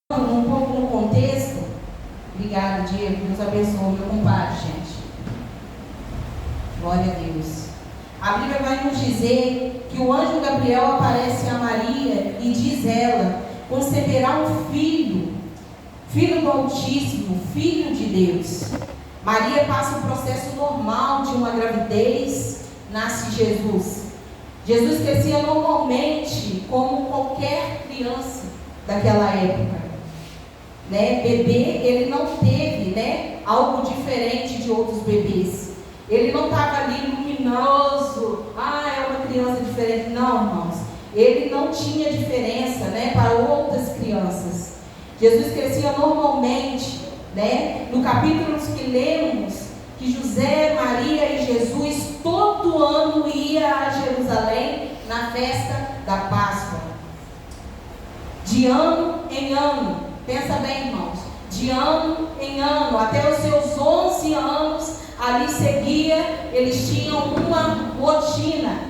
um pouco no contexto. Obrigado, Diego. Deus abençoe, meu compadre, gente. Glória a Deus. A Bíblia vai nos dizer que o anjo Gabriel aparece a Maria e diz ela: conceberá um filho, filho do Altíssimo, filho de Deus. Maria passa o processo normal de uma gravidez, nasce Jesus. Jesus crescia normalmente, como qualquer criança daquela época. Bebê, ele não teve, algo diferente de outros bebês. Ele não estava ali luminoso, é uma criança diferente. Não, irmãos. Ele não tinha diferença, para outras crianças. Jesus crescia normalmente, No capítulo que lemos, que José, Maria e Jesus todo ano ia a Jerusalém na festa da Páscoa. De ano em ano, pensa bem, irmãos, de ano em ano, até os seus 11 anos, ali seguia, eles tinham uma rotina,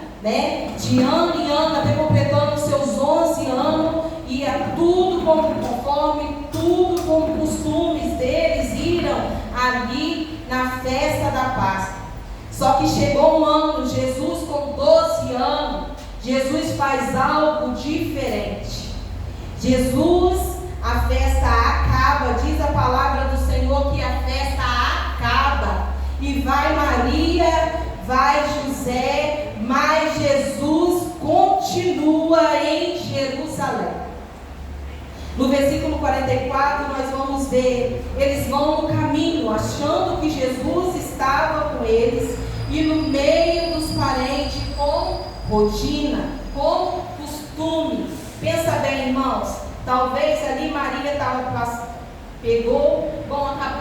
de ano em ano, até completando os seus 11 anos, ia tudo conforme, tudo como costumes deles, iram ali na festa da Páscoa. Só que chegou um ano, Jesus com 12 anos, Jesus faz algo diferente. Jesus, a festa acaba, diz a palavra do Senhor que a festa acaba, e vai Maria, vai José, mas Jesus continua em Jerusalém. No versículo 44 nós vamos ver, eles vão no caminho, achando que Jesus estava com eles, e no meio dos parentes, com rotina, com costume. Pensa bem, irmãos, talvez ali Maria acabou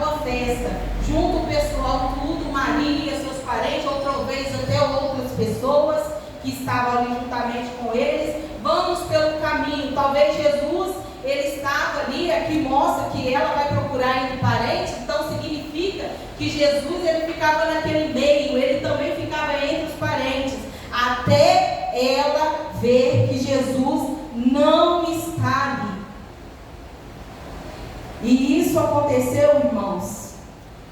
a festa, junto o pessoal, tudo, Maria, seus parentes, ou talvez até outras pessoas que estavam ali juntamente com eles, vamos pelo caminho. Talvez Jesus, ele estava ali, aqui mostra que ela vai procurar entre parentes, então significa que Jesus, ele ficava naquele meio, ele também ficava entre os parentes, até ela ver que Jesus não está ali. E isso aconteceu, irmãos,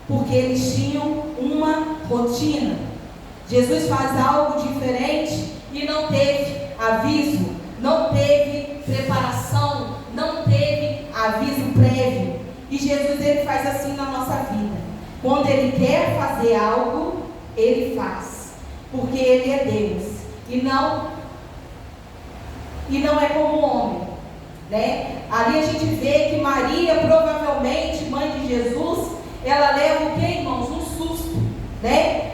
porque eles tinham uma rotina. Jesus faz algo diferente e não teve aviso, não teve preparação, não teve aviso prévio. E Jesus, ele faz assim na nossa vida. Quando ele quer fazer algo, ele faz, porque ele é Deus e não é como homem, Ali a gente vê que Maria, provavelmente mãe de Jesus, ela leva o que, irmãos? Um susto,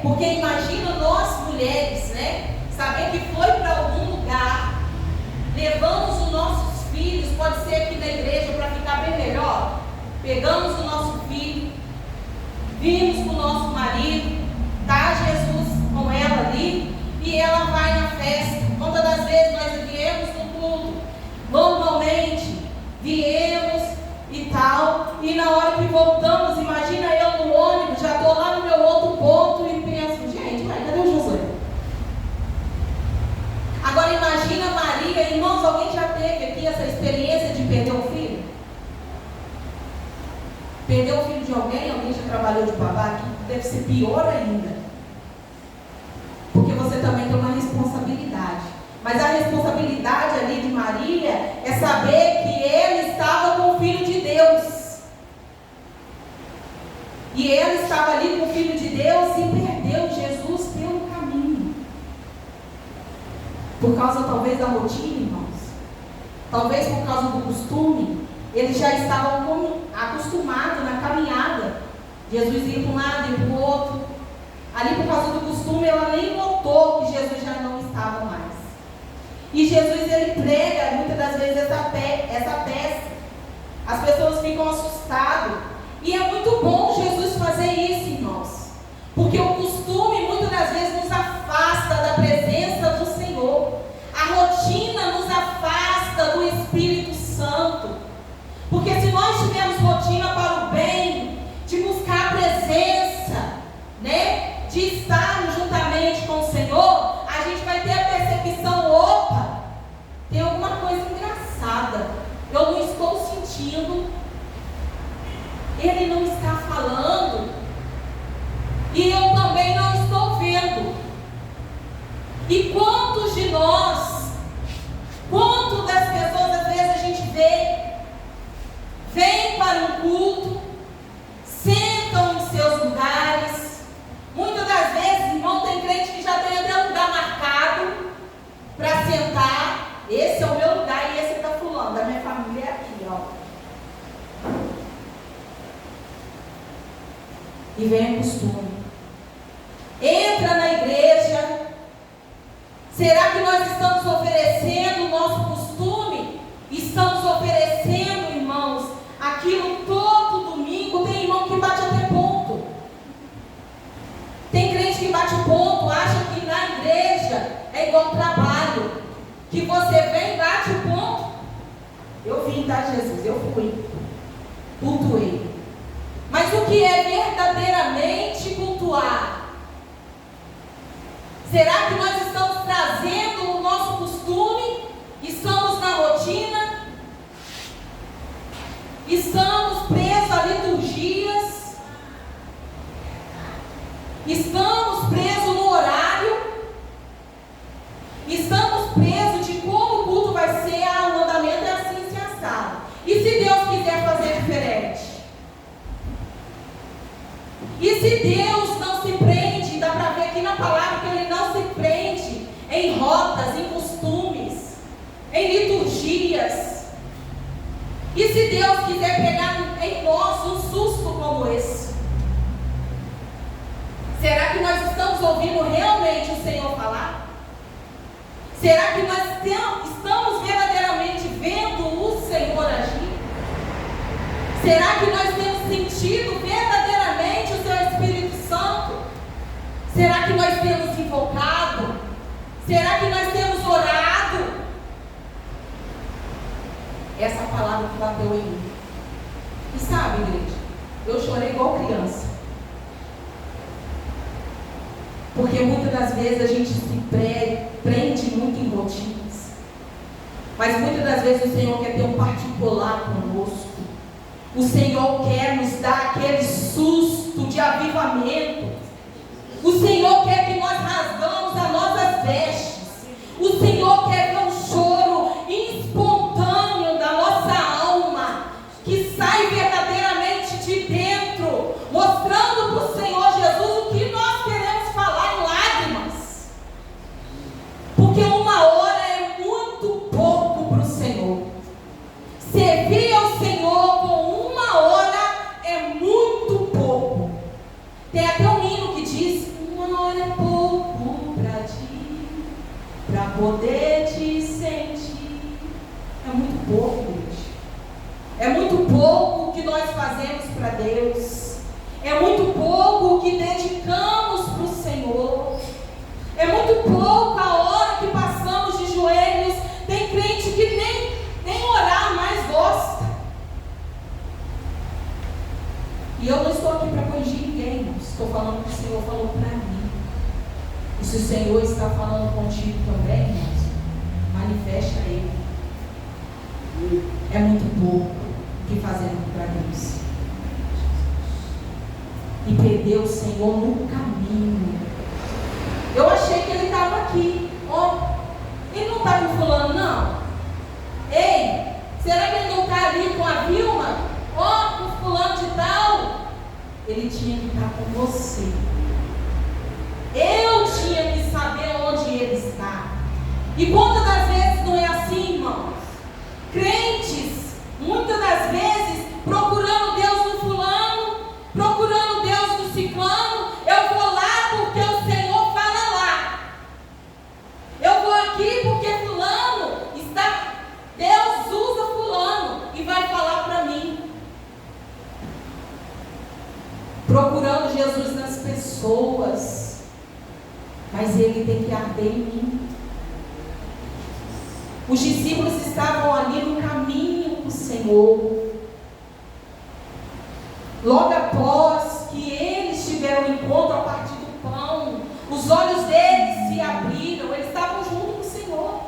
Porque imagina nós mulheres, saber que foi para algum lugar, levamos os nossos filhos, pode ser aqui na igreja para ficar bem melhor, pegamos o nosso filho, vimos com o nosso marido, está Jesus com ela ali, e ela vai na festa. Quantas das vezes nós viemos no culto, normalmente viemos e tal, e na hora que voltamos, imagina eu no ônibus, já estou lá no meu outro ponto e penso, gente, cadê o Josué? Agora imagina Maria, irmãos, alguém já teve aqui essa experiência de perder um filho? Perder o filho de alguém? Alguém já trabalhou de babá aqui? Deve ser pior ainda, porque você também tem uma responsabilidade. Mas a responsabilidade ali de Maria é saber que ele estava com o Filho de Deus. E ela estava ali com o Filho de Deus e perdeu Jesus pelo caminho. Por causa talvez da rotina, irmãos. Talvez por causa do costume. Eles já estavam acostumados na caminhada. Jesus ia para um lado e para o outro. Ali por causa do costume, ela nem notou que Jesus já não estava mais. E Jesus, ele prega muitas das vezes essa peça. As pessoas ficam assustadas. E é muito bom Jesus fazer isso, irmãos. Porque o costume muitas das vezes nos afasta da presença do Senhor. A rotina nos afasta do Espírito Santo. Porque se nós tivermos rotina para o bem, de buscar a presença, de estar juntamente com o Senhor, a gente vai ter a percepção, opa, tem alguma coisa engraçada, eu não estou sentindo e eu também não estou vendo. E quantos de nós, quantas das pessoas às vezes a gente vem para um culto, sentam em seus lugares. Muitas das vezes, irmão, tem crente que já tem até lugar marcado para sentar. Esse é o meu lugar e esse é da fulano, da minha família é aqui, ó. E vem o costume. Entra na igreja. Será que nós estamos oferecendo o nosso costume? Estamos oferecendo, irmãos, aquilo todo domingo? Tem irmão que bate até ponto. Tem crente que bate ponto, acha que na igreja é igual trabalho. Que você vem e bate o ponto. Eu vim, tá, Jesus? Eu fui. Cultuei. Mas o que é verdadeiramente cultuar? Será que nós estamos trazendo o nosso costume? Estamos na rotina? Estamos presos a liturgias? Estamos presos no horário? Estamos presos de como o culto vai ser? O andamento é assim, se assado. E se Deus quiser fazer diferente? E se Deus não se prende, dá para ver aqui na palavra que Ele não se prende em rotas, em costumes, em liturgias. E se Deus quiser pegar em nós um susto como esse? Será que nós estamos ouvindo realmente o Senhor falar? Será que nós estamos verdadeiramente vendo o Senhor agir? Será que nós temos sentido verdadeiramente o Seu Espírito Santo? Será que nós temos invocado? Será que nós temos orado? Essa palavra que bateu em mim. E sabe, igreja, eu chorei igual criança. Porque muitas das vezes a gente se prende muito em rotinas. Mas muitas das vezes o Senhor quer ter um particular conosco. O Senhor quer nos dar aquele susto de avivamento. O Senhor quer que nós rasgamos as nossas vestes. O Senhor quer ver um choro espontâneo da nossa alma, que sai verdadeiramente de dentro, mostrando para o Senhor Jesus o que nós queremos falar em lágrimas. Porque uma hora é muito pouco para o Senhor. Servir ao Senhor com uma hora é muito pouco. Tem até um hino que diz: uma hora é pouco para ti, para poder te sentir. É muito pouco, gente. É muito pouco o que nós fazemos para Deus. É muito pouco o que dedicamos para o Senhor. É muito pouco a hora que passamos de joelhos. Tem crente que nem orar mais gosta. E eu não estou aqui para corrigir ninguém, irmãos. Estou falando o que o Senhor falou para mim. E se o Senhor está falando contigo também, irmãos, manifesta Ele. É muito pouco o que fazemos para Deus. E perder o Senhor no caminho. Eu achei que Ele estava aqui. Ó, Ele não está com fulano, não. Ei, será que Ele não está ali com a Vilma? Ó, com fulano de tal? Ele tinha que estar com você. Eu tinha que saber onde Ele está. E quantas das vezes não é assim, irmãos? Crentes, muitas das vezes, procurando Deus no fulano, procurando Deus no ciclano. Eu vou lá porque o Senhor fala lá. Eu vou aqui porque fulano está... Deus usa fulano e vai falar para mim. Procurando Jesus nas pessoas, mas Ele tem que arder em mim. Os discípulos estavam ali no caminho com o Senhor. Logo após que eles tiveram um encontro a partir do pão, os olhos deles se abriram, eles estavam junto com o Senhor.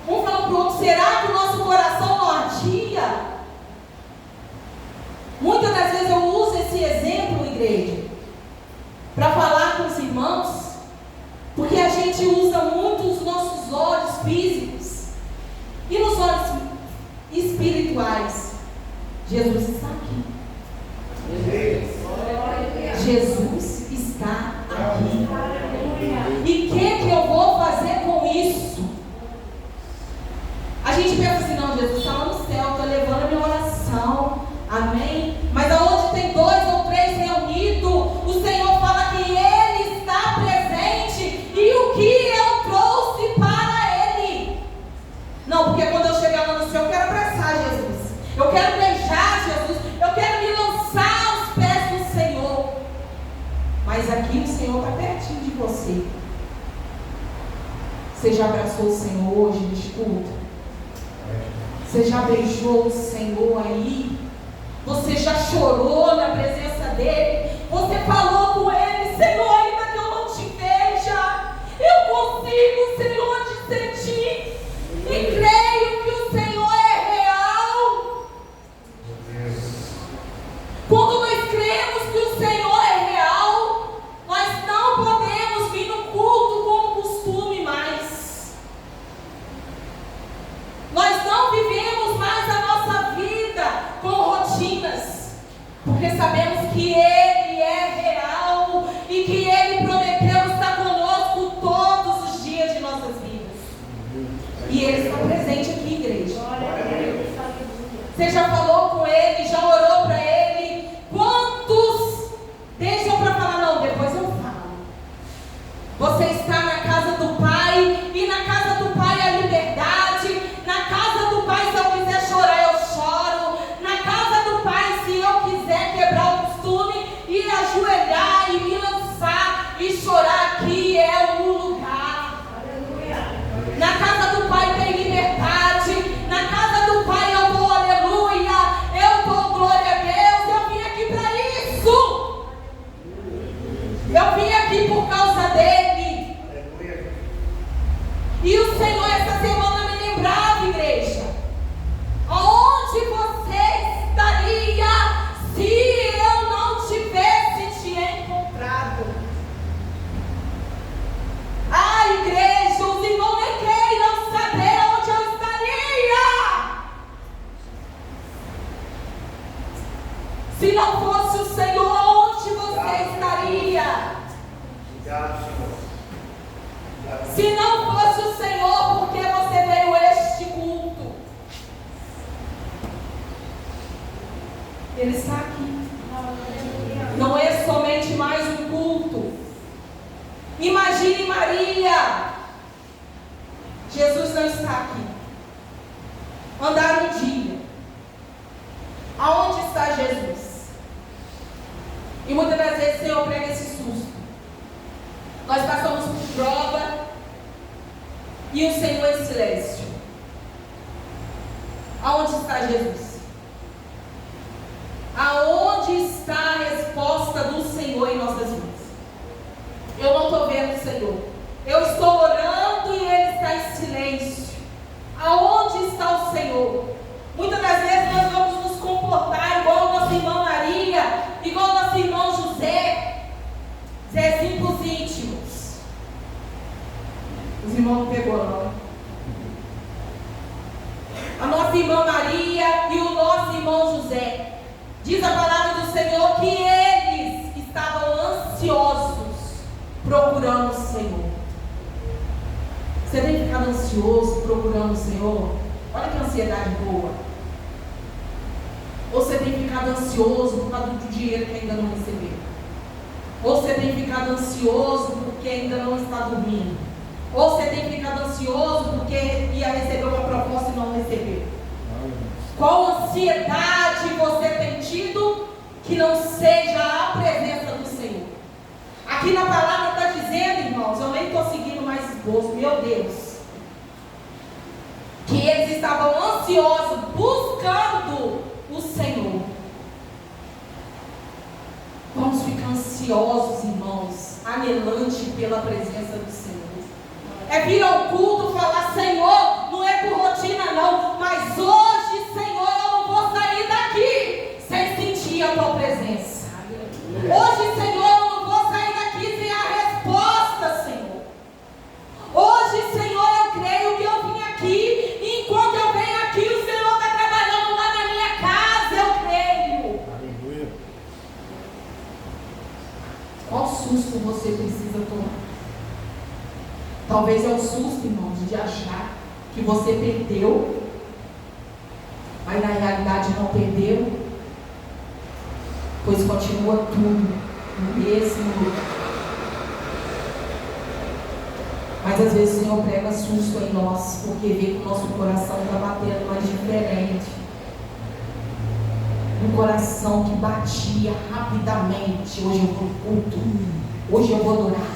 Um falou para o outro: será que o nosso coração não ardia? Muitas das vezes eu uso esse exemplo, igreja. para falar com os irmãos, porque a gente usa muito os nossos olhos físicos e nos olhos espirituais. Jesus está aqui. Jesus está aqui. E o que eu vou fazer com isso? A gente pensa assim, não, Jesus está lá no céu, está levando a minha oração, amém? Mas aonde tem 2 ou 3 reunidos, o Senhor fala que Ele está presente, e o que eu trouxe para Ele? Não, porque quando eu chegar lá no céu, eu quero abraçar Jesus, eu quero beijar Jesus, eu quero me lançar aos pés do Senhor. Mas aqui o Senhor está pertinho de você. Você já abraçou o Senhor hoje neste culto? Você já beijou o Senhor aí? Você já chorou na presença dEle? Você falou com Ele, Senhor, ainda que eu não te veja, eu consigo, Senhor, te sentir. E creio que o Senhor é real. Quando nós cremos que o Senhor é real, nós não podemos vir no culto como costume mais. Nós não vivemos mais a nossa vida com rotinas, porque sabemos que Ele é real e que Ele prometeu estar conosco todos os dias de nossas vidas. E Ele está presente aqui, igreja. Você já falou com Ele, já orou para Ele? Quantos deixam para falar, não, depois eu falo? Você está na casa do Pai, e na casa do Pai há liberdade. Na casa do Pai, se eu quiser chorar, eu choro. Na casa do Pai, se eu quiser quebrar o costume e ajoelhar e me lançar e chorar, aqui é o lugar. Na casa do Pai tem liberdade. Na casa do Pai eu dou aleluia, eu dou glória a Deus. Eu vim aqui para isso. Eu vim aqui por causa dele. E o Senhor essa semana me lembrava, igreja, aonde você estaria se eu não tivesse te encontrado? Ah, igreja, os irmãos nem queiram saber onde eu estaria se não fosse o Senhor. Onde você estaria? Se não fosse o Senhor, por que você veio a este culto? Ele está aqui. Não é somente mais um culto. Imagine Maria. Jesus não está aqui. Andaram um dia. Aonde está Jesus? E muitas das vezes o Senhor prega esse susto. Nós passamos por prova e o Senhor em silêncio. Aonde está Jesus? Aonde está a resposta do Senhor em nossas vidas? Eu não estou vendo o Senhor. Eu estou orando e Ele está em silêncio. Aonde está o Senhor? Muitas das vezes nós vamos nos comportar igual a nossa irmã Maria, igual a nosso irmão José, Zezinho para os íntimos. Os irmãos não pegou, não. A nossa irmã Maria e o nosso irmão José. Diz a palavra do Senhor que eles estavam ansiosos procurando o Senhor. Você tem ficado ansioso procurando o Senhor? Olha que ansiedade boa. Ou você tem ficado ansioso por causa do dinheiro que ainda não recebeu? Ou você tem ficado ansioso porque ainda não está dormindo? Ou você tem ficado ansioso porque ia receber uma proposta e não recebeu? Qual ansiedade você tem tido que não seja a presença do Senhor? Aqui na palavra está dizendo, irmãos, eu nem estou seguindo mais esboço, meu Deus, que eles estavam ansiosos buscando o Senhor. Vamos ficar ansiosos, irmãos, anelante pela presença do Senhor. É vir ao culto falar, Senhor, não é por rotina não, mas hoje, Senhor, eu não vou sair daqui sem sentir a tua presença. Hoje, Senhor, eu não vou sair daqui susto você precisa tomar. Talvez é o susto, irmãos, de achar que você perdeu, mas na realidade não perdeu, pois continua tudo no mesmo lugar. Mas às vezes o Senhor prega susto em nós, porque vê que o nosso coração está batendo mais diferente. Um coração que batia rapidamente. Hoje eu vou no culto, hoje eu vou adorar,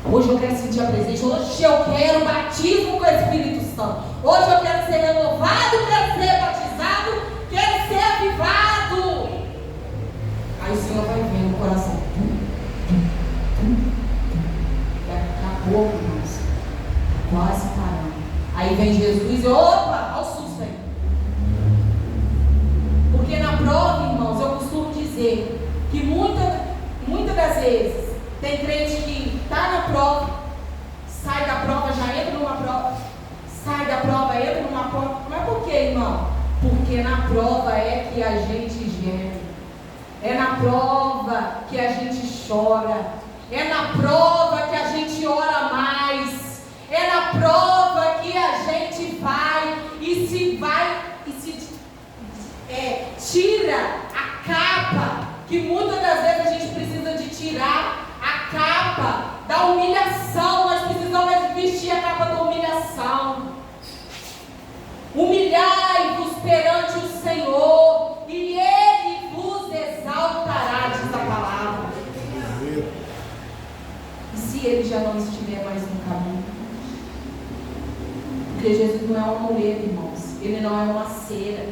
hoje eu quero sentir a presença, hoje eu quero batismo com o Espírito Santo, hoje eu quero ser renovado, quero ser batizado, quero ser avivado. Aí o Senhor vai vendo o coração. Pouco, irmãos, quase parando. Aí vem Jesus e opa, olha o susto aí. Porque na prova, irmãos, eu costumo dizer que muitas das vezes tem crente que está na prova, sai da prova, já entra numa prova, sai da prova, entra numa prova. Mas por que, irmão? Porque na prova é que a gente geme, é na prova que a gente chora, é na prova que a gente ora mais, é na prova que a gente tira a capa, que muitas das vezes a gente precisa de tirar a capa da humilhação. Nós precisamos vestir a capa da humilhação. Humilhai-vos perante o Senhor e Ele vos exaltará, diz a palavra. E se Ele já não estiver mais no caminho? Porque Jesus não é um amuleto, irmãos. Ele não é uma cera.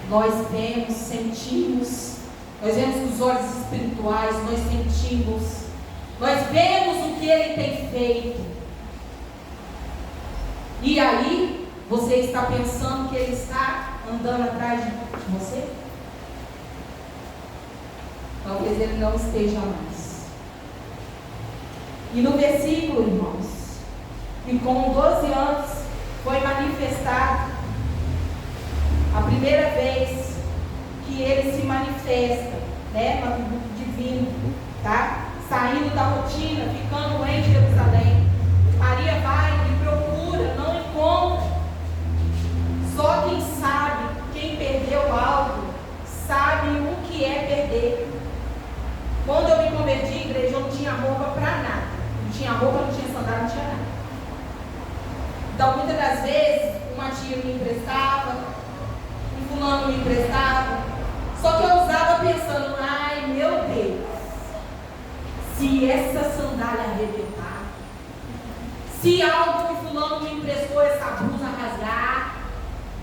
Nós vemos, sentimos. Nós vemos com os olhos espirituais. Nós sentimos. Nós vemos o que Ele tem feito. E aí, você está pensando que Ele está andando atrás de você? Talvez Ele não esteja mais. E no versículo, irmãos, e com 12 anos foi manifestado a primeira vez que Ele se manifesta, né, no atributo divino, tá? Saindo da rotina, ficando em Jerusalém. Maria vai e procura, não encontra. Só quem sabe, quem perdeu algo, sabe o que é perder. Quando eu me converti, igreja, eu não tinha roupa para nada. Não tinha roupa, não tinha sandália, não tinha nada. Então, muitas das vezes, uma tia me emprestava, um fulano me emprestava. Só que eu usava pensando, ai meu Deus, se essa sandália arrebentar, se algo que fulano me emprestou, essa blusa rasgar,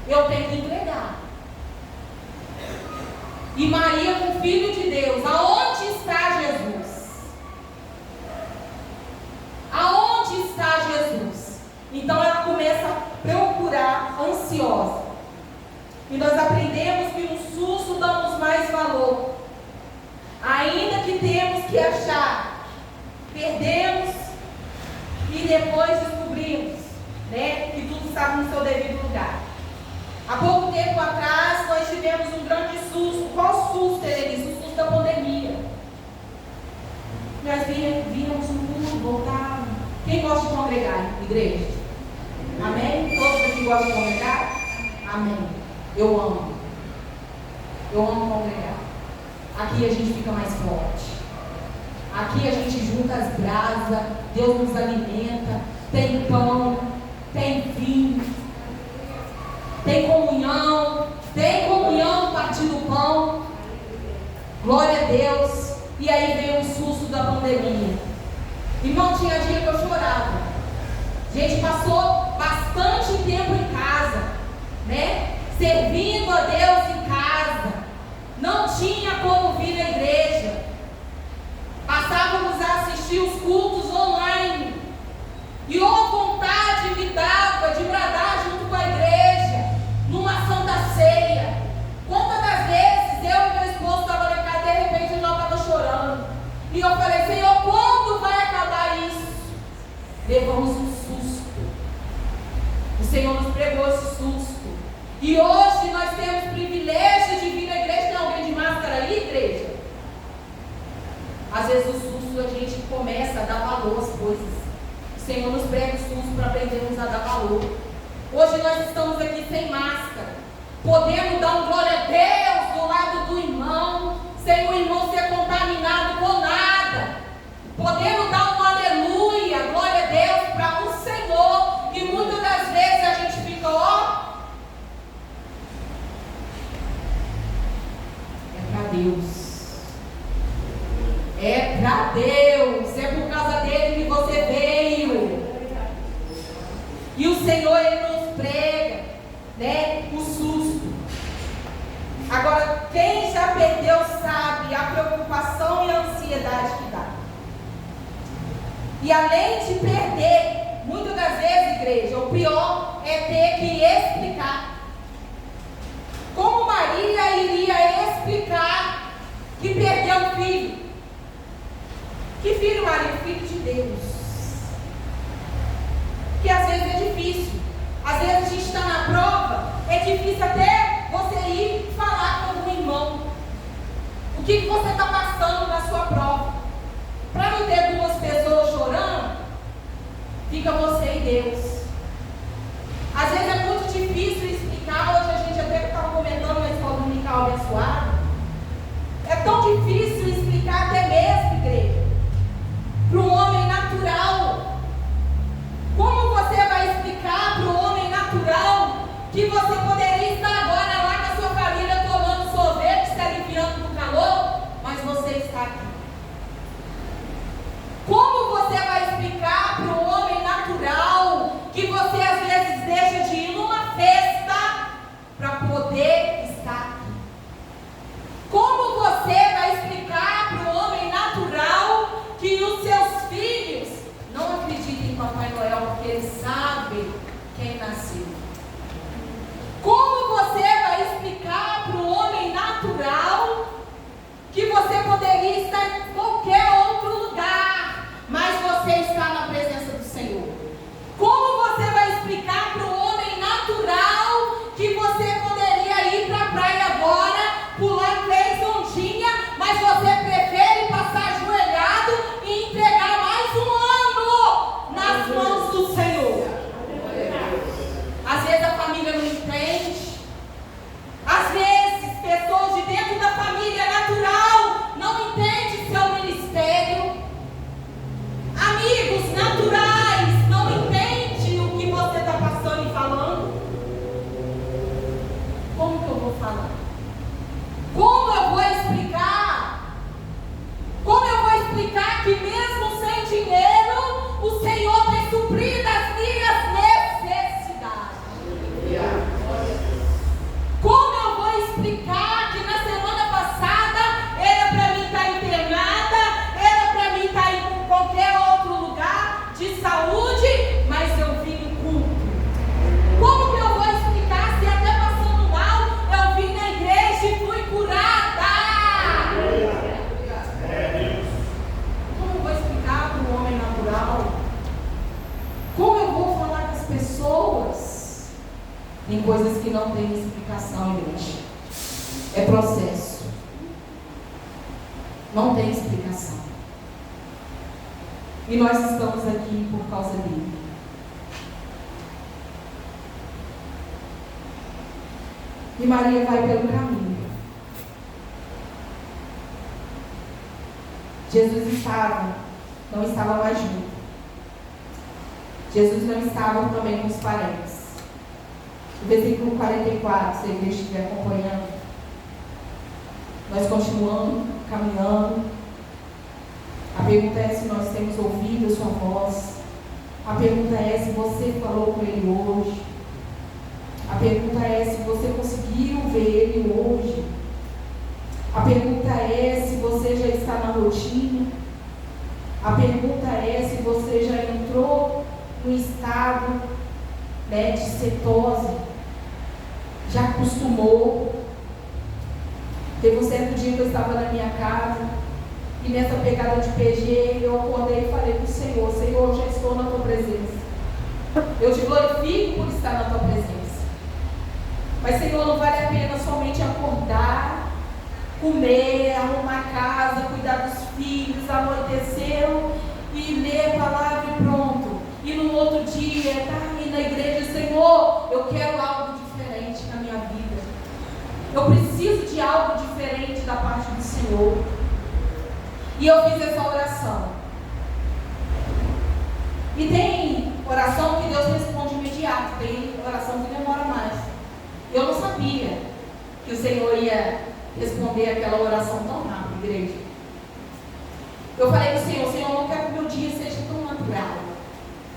eu tenho que entregar. E Maria, com o Filho de Deus, aonde está Jesus? Aonde está Jesus? Então ela começa a procurar, ansiosa. E nós aprendemos que no susto damos mais valor. Ainda que temos que achar, perdemos e depois descobrimos, né, que tudo estava no seu devido lugar. Há pouco tempo atrás nós tivemos um grande susto. Qual susto era isso? O susto da pandemia. Nós víamos um culto, voltávamos. Quem gosta de congregar, igreja? Amém? Todos aqui gostam de congregar? Amém. Eu amo. Eu amo congregar. Aqui a gente fica mais forte. Aqui a gente junta as brasas. Deus nos alimenta. Tem pão, tem vinho, tem comunhão partir do pão. Glória a Deus. E aí veio o susto da pandemia. Irmão, tinha dia que eu chorava. A gente passou bastante tempo em casa, né? Servindo a Deus em casa. Não tinha como vir na igreja. Passávamos a assistir os cultos online. E a vontade me dava de bradar junto com a igreja, numa santa ceia. Quantas das vezes eu e meu esposo estavam lá em casa, de repente eu já estava chorando. E eu falei, Senhor, quando vai acabar isso? Levamos um susto. O Senhor nos pregou esse susto. E hoje nós temos privilégio de vir na igreja. Tem alguém de máscara aí, igreja? vezes o susto a gente começa a dar valor às coisas. O Senhor nos prega o susto para aprendermos a dar valor. Hoje nós estamos aqui sem máscara, podendo dar um glória a Deus do lado do irmão, sem o irmão ser contaminado com nada, podendo dar um aleluia, glória a Deus para o Senhor, e muitas das vezes a gente fica, ó, é para Deus. É para Deus, é por causa dele que você veio. E o Senhor, Ele nos prega, né, o susto. Agora, quem já perdeu sabe a preocupação e a ansiedade que dá. E além de perder, muitas das vezes, igreja, o pior é ter que explicar. Como Maria iria explicar que perdeu o filho? Que filho, Maria? Filho de Deus. Que às vezes é difícil. Às vezes a gente está na prova, é difícil até você ir falar com algum irmão. O que você está passando na sua prova. Para não ter duas pessoas chorando, fica você e Deus. Às vezes é muito difícil explicar. Hoje a gente até estava comentando na escola dominical abençoada. É tão difícil explicar até mesmo, igreja, para o homem natural. Como você vai explicar para o homem natural que você poderia estar agora lá com a sua família tomando sorvete, se aliviando do calor, mas você está aqui? Como você vai explicar para o homem natural que você às vezes deixa de ir numa festa para poder estar aqui? Como você vai explicar para o homem natural que os seus filhos não acreditam em Papai Noel porque eles sabem quem nasceu? Como você vai explicar para o homem natural que você poderia estar em qualquer outro lugar, mas você está na presença do Senhor? Como você vai explicar para o homem natural que você poderia ir para a praia agora, pular 3 ondinhas, mas você prefere passar ajoelhado e entregar mais um ano nas mãos do Senhor? Às vezes a família não entende. Às vezes pessoas de dentro da família natural não entendem seu ministério. Amigos naturais não entendem o que você está passando e falando. Como que eu vou falar? Como eu vou explicar? Como eu vou explicar que mesmo sem dinheiro, o Senhor tem suprido as minhas necessidades? Como eu vou explicar que na semana passada era para mim estar internada, era para mim estar em qualquer outro lugar de saúde, mas eu vim no culto? Como que eu vou explicar se até passando mal eu vim na igreja e fui curada? Como eu vou explicar para o homem natural? Como eu vou falar com as pessoas? Tem coisas que não tem explicação, gente. É processo. Não tem explicação. E nós estamos aqui por causa dele. E Maria vai pelo caminho. Jesus não estava mais junto. Jesus não estava também com os parentes. O versículo 44, se a igreja estiver acompanhando, nós continuamos caminhando. A pergunta é se nós temos ouvido a sua voz. A pergunta é se você falou com ele hoje. A pergunta é se você conseguiu ver ele hoje. A pergunta é se você já está na rotina. A pergunta é se você já entrou no estado, né, de cetose, já acostumou. Teve um certo dia que eu estava na minha casa e nessa pegada de PG eu acordei e falei para o Senhor: Senhor, eu já estou na tua presença, eu te glorifico por estar na tua presença, mas Senhor, não vale a pena somente acordar comer, arrumar a casa, cuidar dos filhos, anoiteceu e ler a palavra e pronto. E no outro dia, está aí na igreja, Senhor, eu quero algo diferente na minha vida. Eu preciso de algo diferente da parte do Senhor. E eu fiz essa oração. E tem oração que Deus responde imediato, tem oração que demora mais. Eu não sabia que o Senhor ia responder aquela oração tão rápido, igreja. Eu falei para o Senhor, Senhor, eu não quero que o meu dia seja tão natural.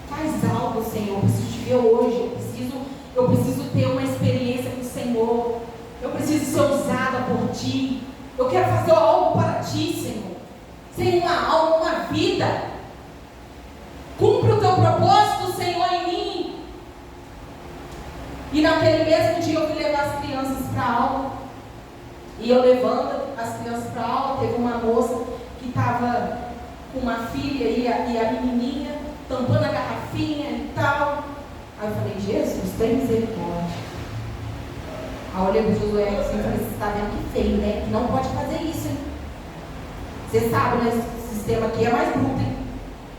Faz algo, Senhor, eu preciso te ver hoje, eu preciso ter uma experiência com o Senhor, eu preciso ser usada por Ti, eu quero fazer algo para Ti, Senhor. Sem uma alma, uma vida. Cumpre o Teu propósito, Senhor, em mim. E naquele mesmo dia eu fui levar as crianças para a aula. E eu levando as crianças para a aula, teve uma moça que estava com uma filha e a menininha tampando a garrafinha e tal. Aí eu falei, Jesus, tem misericórdia. Aí eu olhei para o Josué assim e falei, você está vendo que feio, né? Que não pode fazer isso, hein? Você sabe, né? Esse sistema aqui é mais bruto, hein?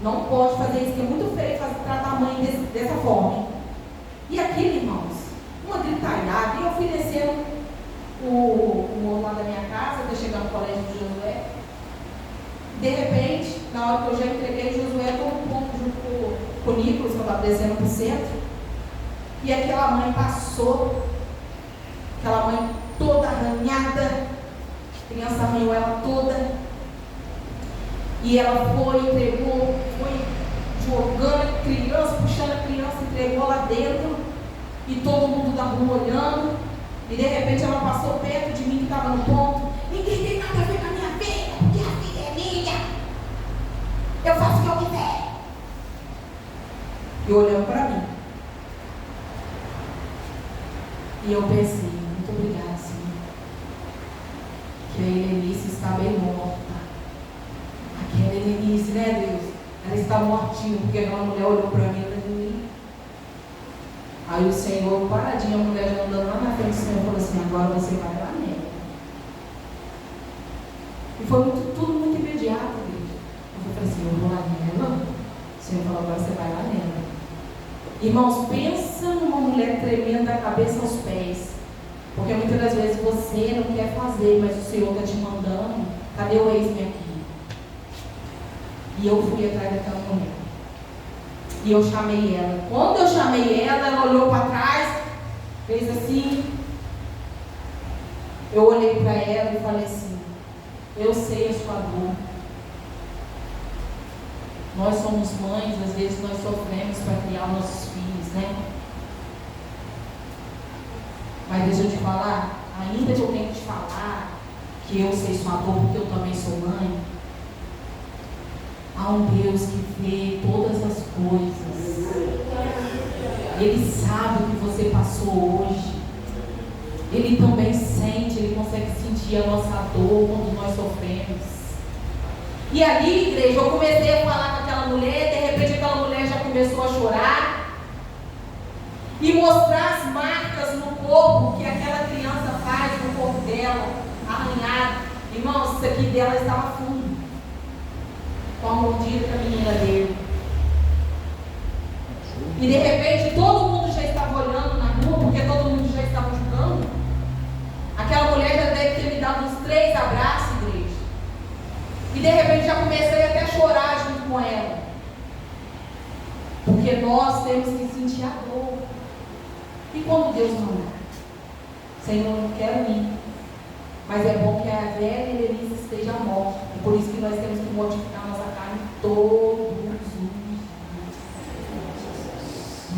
Não pode fazer isso, que é muito feio tratar a mãe dessa forma, hein? E aquilo, irmãos, uma gritalhada. E eu fui descendo o morro lá da minha casa, até chegar no colégio de Josué. De repente, na hora que eu já entreguei, Josué todo um pouco junto com o Nicolas, que eu estava descendo para o centro. E aquela mãe passou, aquela mãe toda arranhada, a criança arranhou ela toda. E ela foi, entregou, foi jogando a criança, puxando a criança, entregou lá dentro. E todo mundo da rua olhando. E de repente ela passou perto de mim que estava no ponto. Ninguém tem nada a ver com a minha filha, porque a filha é minha. Eu faço o que eu quiser. E olhando para mim. E eu pensei, muito obrigada, Senhor. Que a Helenice está bem morta. Aquela Helenice, né, Deus? Ela está mortinha, porque aquela mulher olhou para mim e falou. Aí o Senhor, paradinho, a mulher já andando lá na frente, o Senhor falou assim, agora você vai lá nela. E foi tudo muito imediato, igreja. Eu falei assim, eu vou lá nela. O Senhor falou, agora você vai lá nela. Irmãos, pensa numa mulher tremenda da cabeça aos pés. Porque muitas das vezes você não quer fazer, mas o Senhor está te mandando. Cadê o ex-me aqui? E eu fui atrás daquela mulher. E eu chamei ela. Quando eu chamei ela, ela olhou para trás, fez assim. Eu olhei para ela e falei assim, eu sei a sua dor. Nós somos mães, às vezes nós sofremos para criar nossos filhos, né? Mas deixa eu te falar, ainda que eu tenho que te falar que eu sei sua dor, porque eu também sou mãe, há um Deus que vê todas as coisas. Ele sabe o que você passou hoje. Ele também sente, ele consegue sentir a nossa dor quando nós sofremos. E ali, igreja, eu comecei a falar com aquela mulher, de repente aquela mulher já começou a chorar e mostrar as marcas no corpo que aquela criança faz no corpo dela, arranhado. Irmãos, isso aqui dela estava fundo, com a mordida que a menina deu. E de repente todo mundo já estava olhando na rua, porque todo mundo já estava julgando. Aquela mulher já deve ter me dado uns 3 abraços, igreja. E de repente já comecei até a chorar junto com ela. Porque nós temos que sentir a dor. E quando Deus mandar? Senhor, eu não quero ir. Mas é bom que a velha Helenice esteja morta. E por isso que nós temos que mortificar nossa carne todos os dias.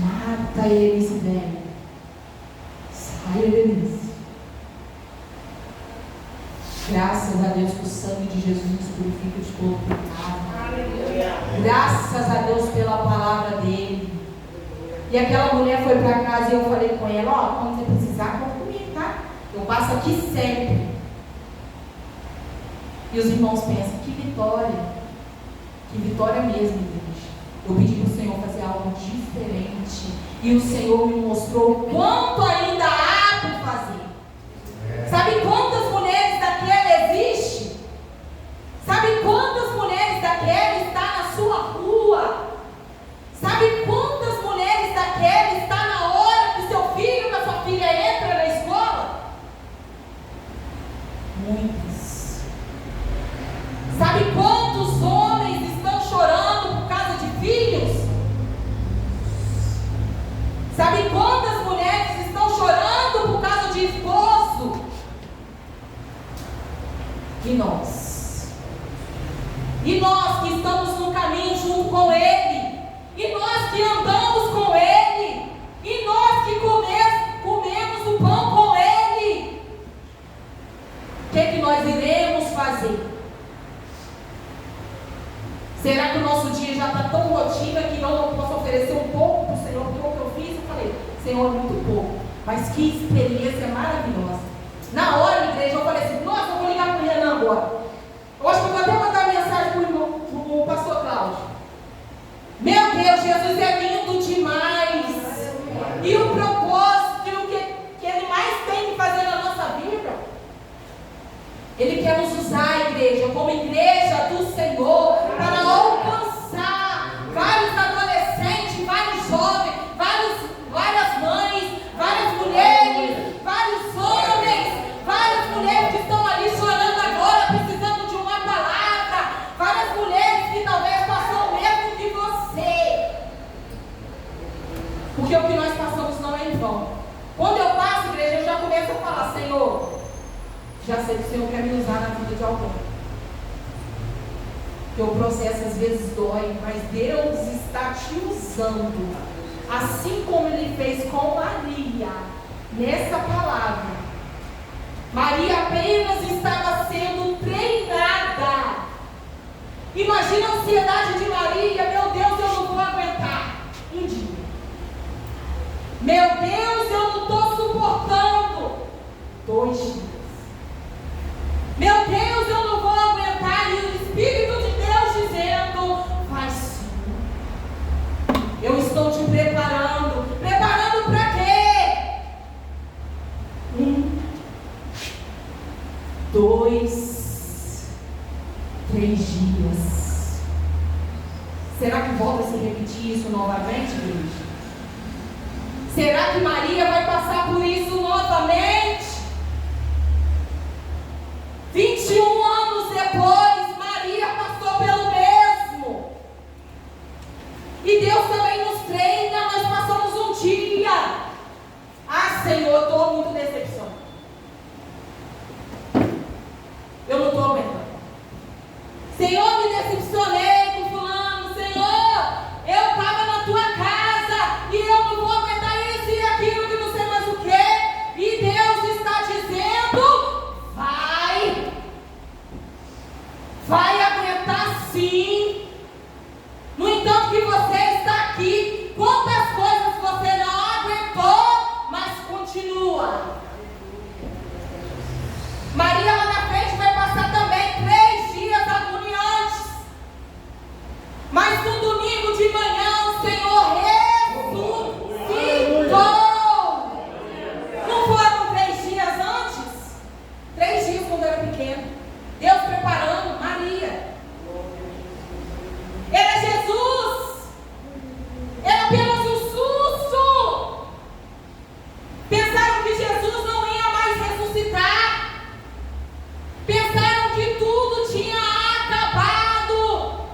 Mata a Helenice velha. Sai, Helenice. Graças a Deus que o sangue de Jesus nos purifica de todo pecado. Graças a Deus pela palavra dele. E aquela mulher foi para casa e eu falei com ela, ó, quando você precisar, conta comigo, tá? Eu passo aqui sempre. E os irmãos pensam, que vitória mesmo, igreja. Eu pedi para o Senhor fazer algo diferente. E o Senhor me mostrou quanto ainda há por fazer. Sabe quantas mulheres daquele Muitos. Sabe quantos homens estão chorando por causa de filhos? Sabe quantas mulheres estão chorando por causa de esposo? E nós? E nós que estamos no caminho junto com Ele? E nós que andamos com Ele? E nós que comemos o pão com Ele? O que nós iremos fazer? Será que o nosso dia já está tão rotina que eu não posso oferecer um pouco para o Senhor? Porque o que eu fiz, eu falei, Senhor, é muito pouco. Mas que experiência maravilhosa. Na hora, igreja, eu falei assim, nossa, eu vou ligar para o Renan agora. Eu acho que eu vou até mandar mensagem para o pastor Cláudio. Meu Deus, Jesus é lindo demais. E o propósito, o que Ele mais tem que fazer na nossa vida, Ele quer nos usar, igreja, como igreja do Senhor, para alcançar vários adolescentes, vários jovens, várias mães, várias mulheres, vários homens, várias mulheres que estão ali chorando agora, precisando de uma palavra, várias mulheres que talvez passam o mesmo que você. Porque o que nós passamos não é em vão. Quando eu passo, igreja, eu já começo a falar, Senhor, já sei que o Senhor quer me usar na vida de alguém. Porque o processo às vezes dói, mas Deus está te usando. Assim como Ele fez com Maria, nessa palavra. Maria apenas estava sendo treinada. Imagina a ansiedade de Maria. Meu Deus, eu não vou aguentar um dia. Meu Deus, eu não estou suportando 2 dias. Meu Deus, eu não vou aguentar. E o Espírito de Deus dizendo, vai sim. Eu estou te preparando. Preparando para quê? 1, 2, 3 dias. Será que volta a se repetir isso novamente, igreja? Será que Maria vai passar por isso novamente? 21 anos depois, Maria passou pelo mesmo. E Deus também nos treina. Nós passamos um dia. Ah, Senhor, estou muito decepcionado. Eu não estou aguentando. Senhor, me decepcionei com fulano. Senhor, eu estava na tua casa e eu não vou aguentar isso e aquilo que não sei mais o que. E Deus está dizendo, vai aguentar sim. No entanto que você está aqui, quantas coisas você não aguentou, mas continua. Maria lá na frente vai passar também 3 dias agoniantes. Mas no domingo de manhã o Senhor ressuscitou. Não foram 3 dias antes? 3 dias quando eu era pequeno. Deus preparando Maria. Era Jesus. Era apenas um susto. Pensaram que Jesus não ia mais ressuscitar. Pensaram que tudo tinha acabado.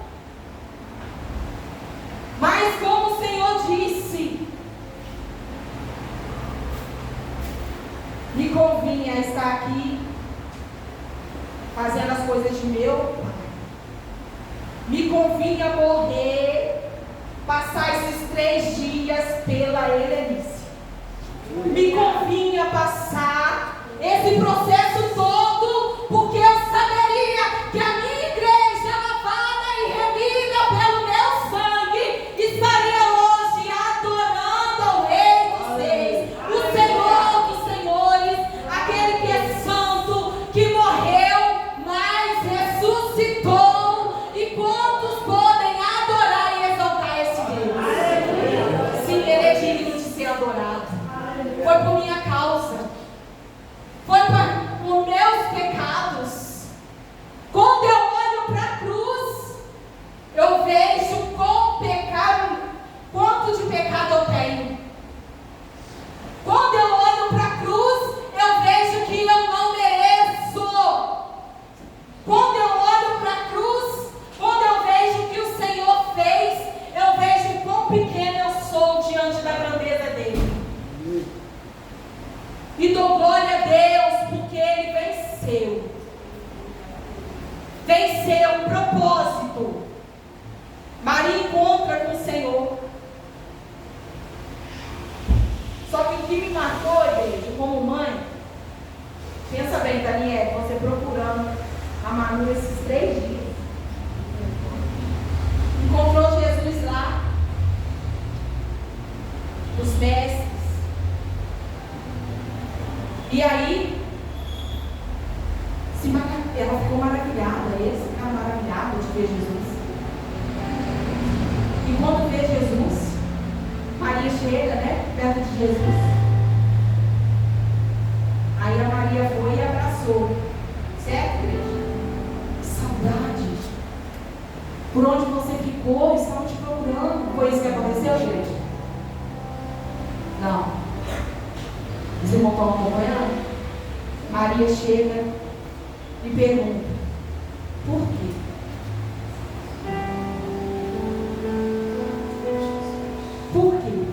Mas como o Senhor disse, me convinha estar aqui fazendo as coisas de meu Pai. Me convinha morrer, passar esses 3 dias pela Helenice. Me convinha passar esse processo todo, porque eu saberia que a minha igreja, lavada e remida pelo meu sangue, estaria hoje adorando ao Rei dos Reis, o Senhor dos Senhores, aquele que é santo, que morreu, mas ressuscitou. E quantos podem adorar e exaltar esse Deus? Sim, Ele é digno de ser adorado. Foi por minha causa. bem, Daniel, você procurando a Manu esses 3 dias. Encontrou Jesus lá, os mestres. E aí, ela ficou maravilhada, eles ficaram maravilhados de ver Jesus. E quando vê Jesus, Maria chega, né, perto de Jesus. Aí a Maria foi e abraçou. Certo, igreja? Saudade. Por onde você ficou, estavam te procurando. Foi isso que aconteceu, igreja? Não. Os irmãos estão acompanhando? Maria chega e pergunta: por quê? Por quê?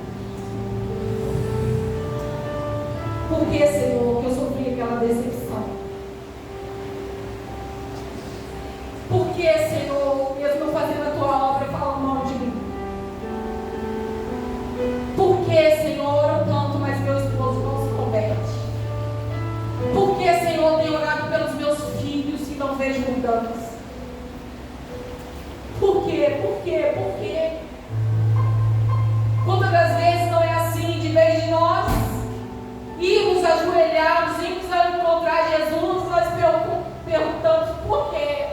Por que, Senhor, que eu sofri aquela decepção? Por que, Senhor, eu estou fazendo a tua obra falando mal de mim? Por que, Senhor, eu tanto, mas meu esposo não se converte? Por que, Senhor, tenho orado pelos meus filhos e não vejo mudanças? Por quê? Por quê? Por quê? Quantas das vezes não é assim, de vez de nós irmos ajoelhados, irmos a encontrar Jesus, nós perguntamos por quê?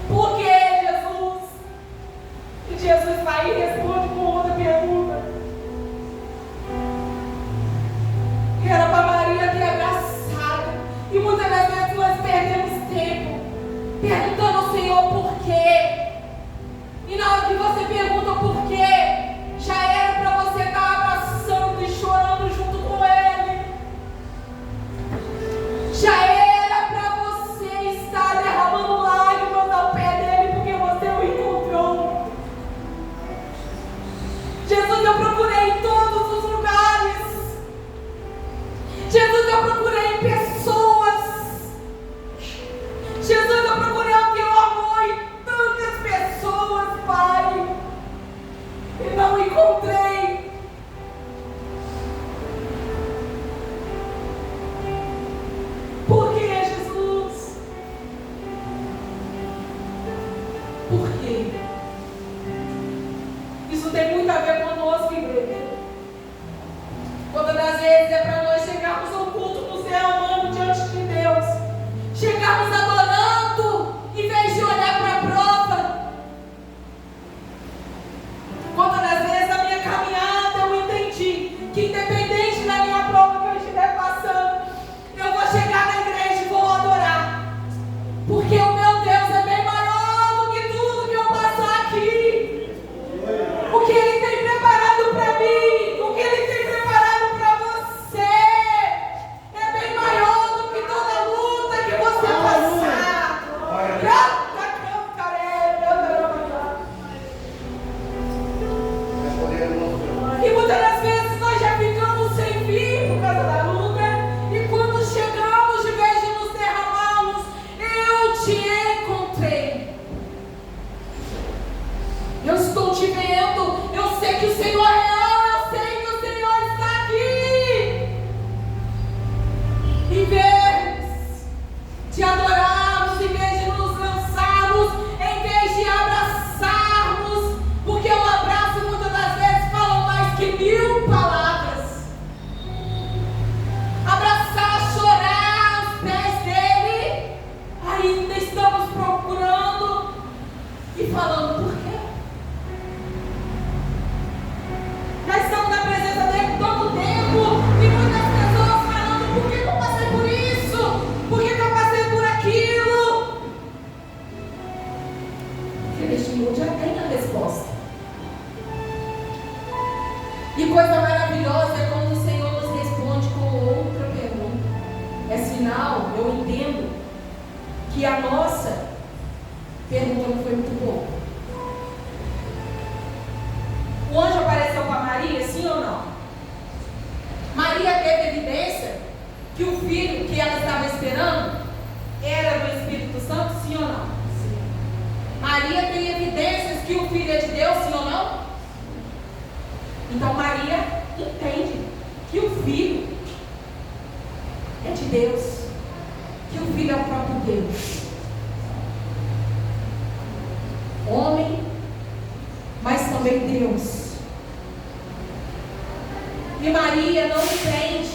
Por que, Jesus? E Jesus vai e responde com outra pergunta. E era para Maria ter abraçado. E muitas das vezes nós perdemos tempo perguntando ao Senhor por quê. E na hora que você pergunta por quê, já era para você estar abraçando e chorando junto com Ele. Já era para você estar derramando lágrimas ao pé dele, porque você o encontrou. Jesus, eu procurei em todos os lugares. Jesus, eu procurei em pessoas. Jesus, eu procurei o teu amor em tantas pessoas, Pai, e não encontrei. Por que, Jesus? Por quê? Isso tem muito a ver conosco, igreja. Quantas das vezes é para nós chegarmos ao culto nos derramando diante de Deus, chegarmos adorando, em vez de olhar para a prova. Quantas das vezes na minha caminhada eu entendi que, independente da minha prova que eu estiver passando, eu vou chegar na igreja e vou adorar, porque o meu Deus é bem maior do que tudo que eu passar aqui. O que Ele tem preparado para mim, o que Ele tem preparado para você, é bem maior do que toda luta que você passar. E muitas das vezes nós já ficamos sem vir por causa da luta, e quando chegamos, de vez de nos derramarmos, eu te encontrei. Eu estou te vendo, eu sei que o Senhor é real, eu sei que o Senhor está aqui. Em vez de adorarmos, em vez de nos lançarmos, em vez de abraçarmos, porque o abraço muitas das vezes fala mais que 1000 palavras. Abraçar, chorar aos pés dele, ainda estamos procurando e falando por quê? Nós estamos na presença dele todo o tempo, e muitas pessoas falando: por que eu passei por isso? Por que eu passei por aquilo? Porque neste mundo já tem a resposta. E coisa maravilhosa é quando o Senhor nos responde com outra pergunta. É sinal, eu entendo, que a nossa pergunta não foi muito boa. O anjo apareceu para Maria, sim ou não? Maria teve evidência que o filho que ela estava esperando era do Espírito Santo, sim ou não? Sim. Maria tem evidências que o filho é de Deus, sim ou não? Então Maria entende que o filho é de Deus, que o Filho é o próprio Deus. Homem, mas também Deus. E Maria não entende,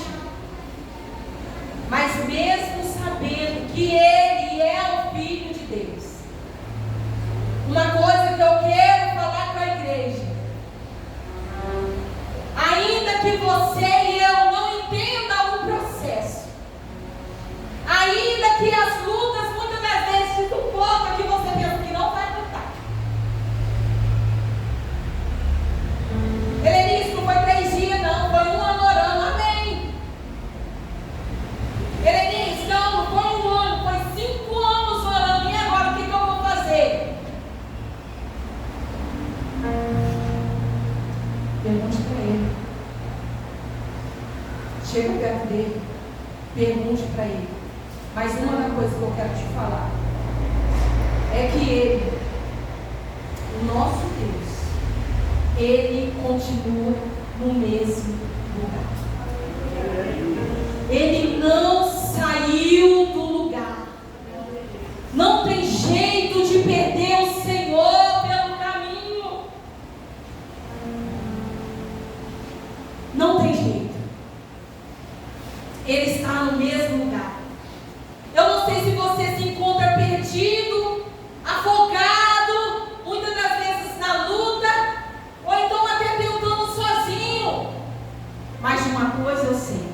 mas mesmo sabendo que Ele é o Filho de Deus, uma coisa que eu quero falar para a igreja: ainda que você e eu não entendam o processo, ainda que as lutas muitas das vezes te sufocam, que você pensa que não vai lutar. Helenice, não foi 3 dias não, foi 1 ano orando, amém. Helenice, não foi 1 ano, foi 5 anos orando, e agora o que eu vou fazer? Pergunte para Ele. Chega perto dele, pergunte para Ele. Mas uma coisa que eu quero te falar é que Ele, o nosso Deus, Ele continua no mesmo lugar. Ele não saiu do lugar. Não tem jeito de perder o Senhor pelo caminho. Não tem jeito. Ele está no mesmo lugar. Eu não sei se você se encontra perdido, afogado, muitas das vezes na luta, ou então até tentando sozinho. Mas de uma coisa eu sei: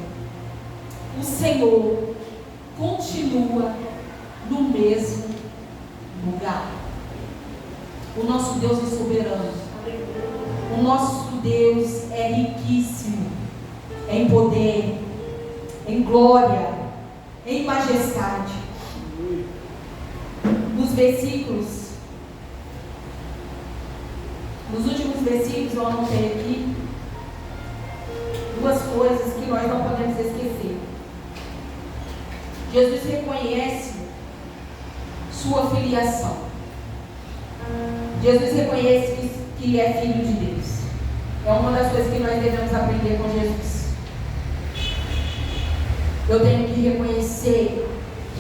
o Senhor continua no mesmo lugar. O nosso Deus é soberano. O nosso Deus é riquíssimo em poder, em glória, em majestade. Nos versículos, nos últimos versículos eu anotei aqui 2 coisas que nós não podemos esquecer. Jesus reconhece sua filiação. Jesus reconhece que é filho de Deus. É uma das coisas que nós devemos aprender com Jesus. Eu tenho que reconhecer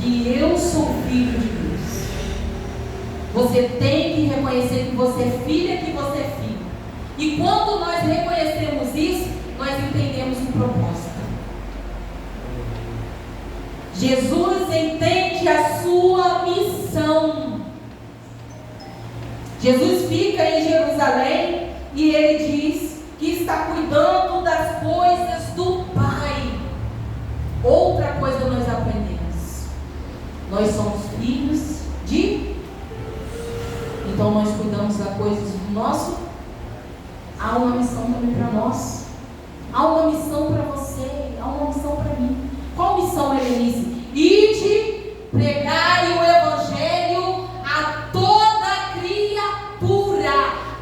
que eu sou filho de Deus. Você tem que reconhecer que você é filha, que você é filho. E quando nós reconhecemos isso, nós entendemos o propósito. Jesus entende a sua missão. Jesus fica em Jerusalém e ele diz que está cuidando das coisas do Pai. Outra coisa nós aprendemos: nós somos filhos de... Então nós cuidamos das coisas do nosso. Há uma missão também para nós. Há uma missão para você, há uma missão para mim. Qual missão, Helenice? Ide, pregai o Evangelho a toda criatura.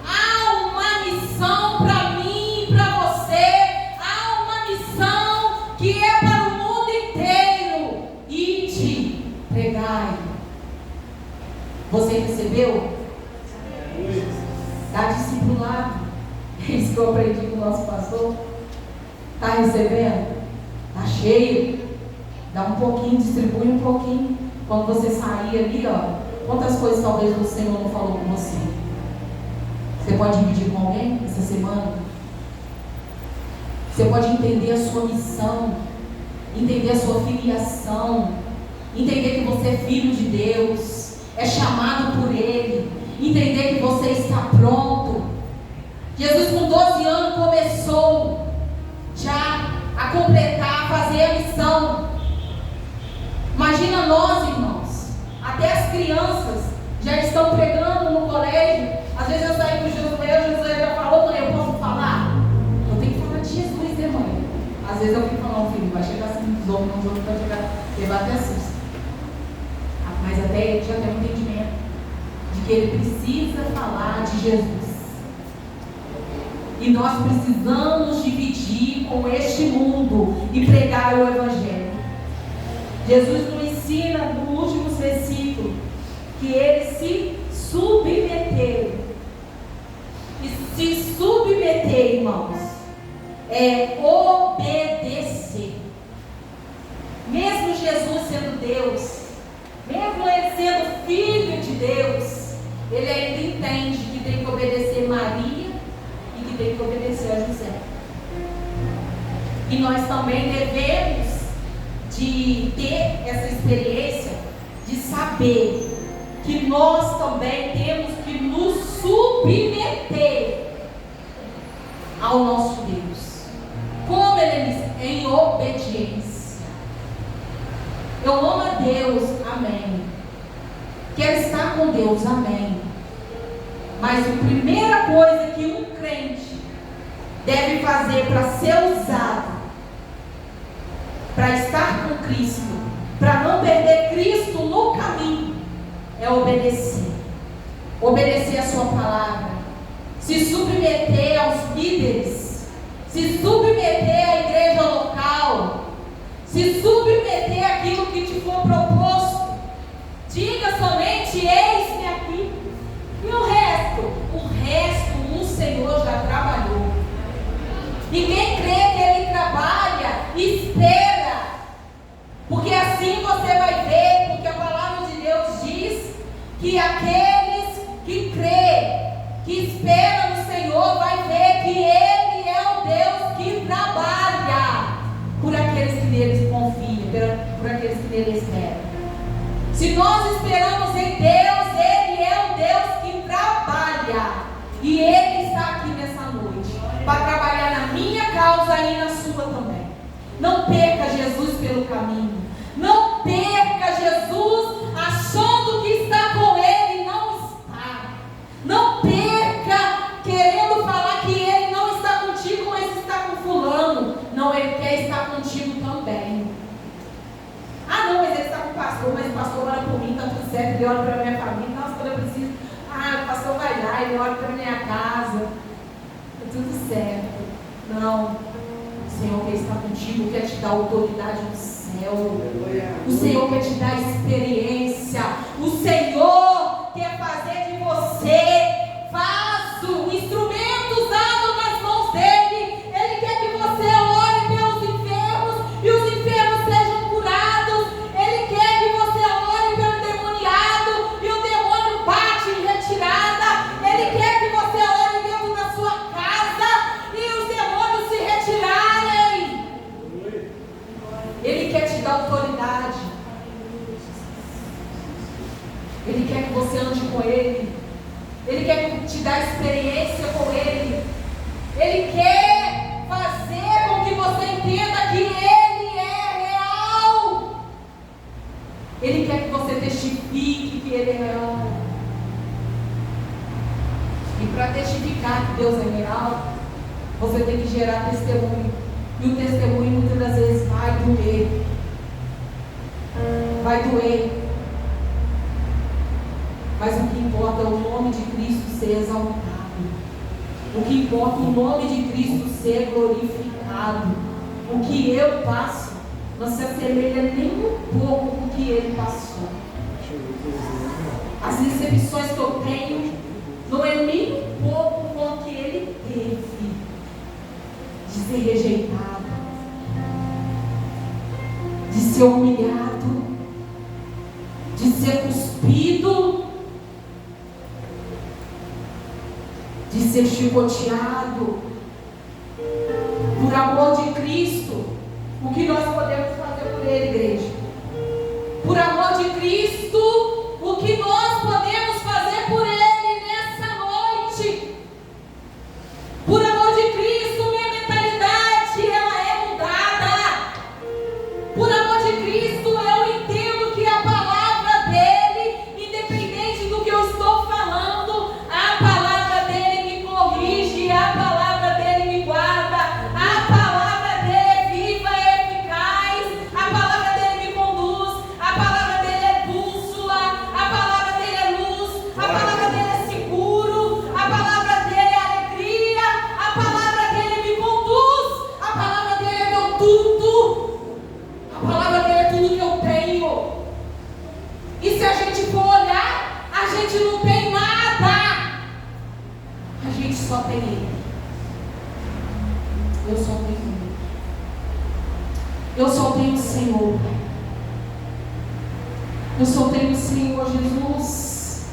Há uma missão para mim e para você. Há uma missão que é para o mundo inteiro. Ide, pregai. Você recebeu? Está discipulado. É isso que eu aprendi com o nosso pastor. Está recebendo? Está cheio? Dá um pouquinho, distribui um pouquinho. Quando você sair ali, ó, quantas coisas talvez o Senhor não falou com você? Você pode dividir com alguém essa semana? Você pode entender a sua missão, entender a sua filiação, entender que você é filho de Deus, é chamado por Ele, entender que você está pronto. Jesus com 12 anos começou já a completar, a fazer a missão. Imagina nós, irmãos, até as crianças já estão pregando no colégio. Às vezes eu saio com o Josué já falou: mãe, eu posso falar? Eu tenho que falar de Jesus, né, mãe? Às vezes eu fico falando: filho, vai chegar assim nos outros vai chegar, ele vai até assusta. Mas até ele já tem um entendimento de que ele precisa falar de Jesus. E nós precisamos dividir com este mundo e pregar o Evangelho. Jesus nos ensina nos últimos versículos que ele se submeteu. E se submeter, irmãos, é obedecer. sendo Deus, mesmo ele sendo filho de Deus, ele ainda entende que tem que obedecer Maria e que tem que obedecer a José. E nós também devemos de ter essa experiência de saber que nós também temos que nos submeter ao nosso Deus. Como ele diz? Em obediência. Eu amo a Deus, amém. Quero estar com Deus, amém. Mas a primeira coisa que um crente deve fazer para ser usado, para estar com Cristo, para não perder Cristo no caminho, é obedecer. Obedecer a sua palavra, se submeter aos líderes, se submeter à igreja local, se submeter àquilo que te for proposto. Diga somente: eis-me aqui. E o resto o Senhor já trabalhou. E quem crê que Ele trabalha, espera, porque assim você vai ver, porque a palavra de Deus diz que aqueles que crê, que espera no Senhor, vai ver que Ele é o Deus que trabalha por aqueles que nele confiam, por aqueles que nele esperam. Se nós esperamos em Deus, Ele é o Deus que trabalha, e Ele está aqui nessa noite para trabalhar na minha causa e na sua também. Não perca Jesus pelo caminho. Não perca Jesus achando que está com Ele e não está. Não perca querendo falar que Ele não está contigo, mas está com fulano. Não, Ele quer estar contigo também. Ah, não, mas Ele está com o pastor, mas o pastor ora por mim, está tudo certo, Ele ora para a minha família. Nossa, quando eu preciso, o pastor vai lá, Ele ora para a minha casa. Está tudo certo. Não, o Senhor quer estar contigo, quer te dar autoridade no céu. O Senhor quer te dar experiência. O Senhor quer fazer de você vaso, instrumento usado nas mãos dele. Ele quer que você ore pelos enfermos e os enfermos sejam curados. Ele quer que você ore pelo demoniado e o demônio bate em retirada. Ele quer que você ore dentro da sua casa e os demônios se retirarem. Ele quer te dar autoridade. Ele quer que você ande com Ele. Ele quer te dar experiência com Ele. Ele quer fazer com que você entenda que Ele é real. Ele quer que você testifique que Ele é real. E para testificar que Deus é real, você tem que gerar testemunho. E o testemunho muitas das vezes vai doer. Vai doer. Mas o que importa é o nome de Cristo ser exaltado. O que importa é o nome de Cristo ser glorificado. O que eu passo não se assemelha nem um pouco com o que Ele passou. As recepções que eu tenho não é nem um pouco com o que Ele teve. De ser rejeitado, de ser humilhado, de ser cuspido, de ser chicoteado. Por amor de Cristo, o que nós podemos fazer por Ele, igreja? Por amor de Cristo, o que nós podemos fazer por Ele nessa noite? Por amor de Cristo, minha mentalidade, ela é mudada. Por amor de Cristo, eu entendo que a palavra dEle, independente do que eu estou falando, a palavra dEle me corrige, a palavra dEle me guarda, a palavra dEle é viva, é eficaz, a palavra dEle me conduz, a palavra dEle é bússola, a palavra dEle é luz, a palavra dEle é seguro, a palavra dEle é alegria, a palavra dEle me conduz, a palavra dEle é meu tudo, a palavra dEle é tudo que eu tenho. E se a gente for olhar, a gente não tem nada, a gente só tem Ele. Eu só tenho Ele. Eu só tenho o Senhor. Eu só tenho o Senhor Jesus.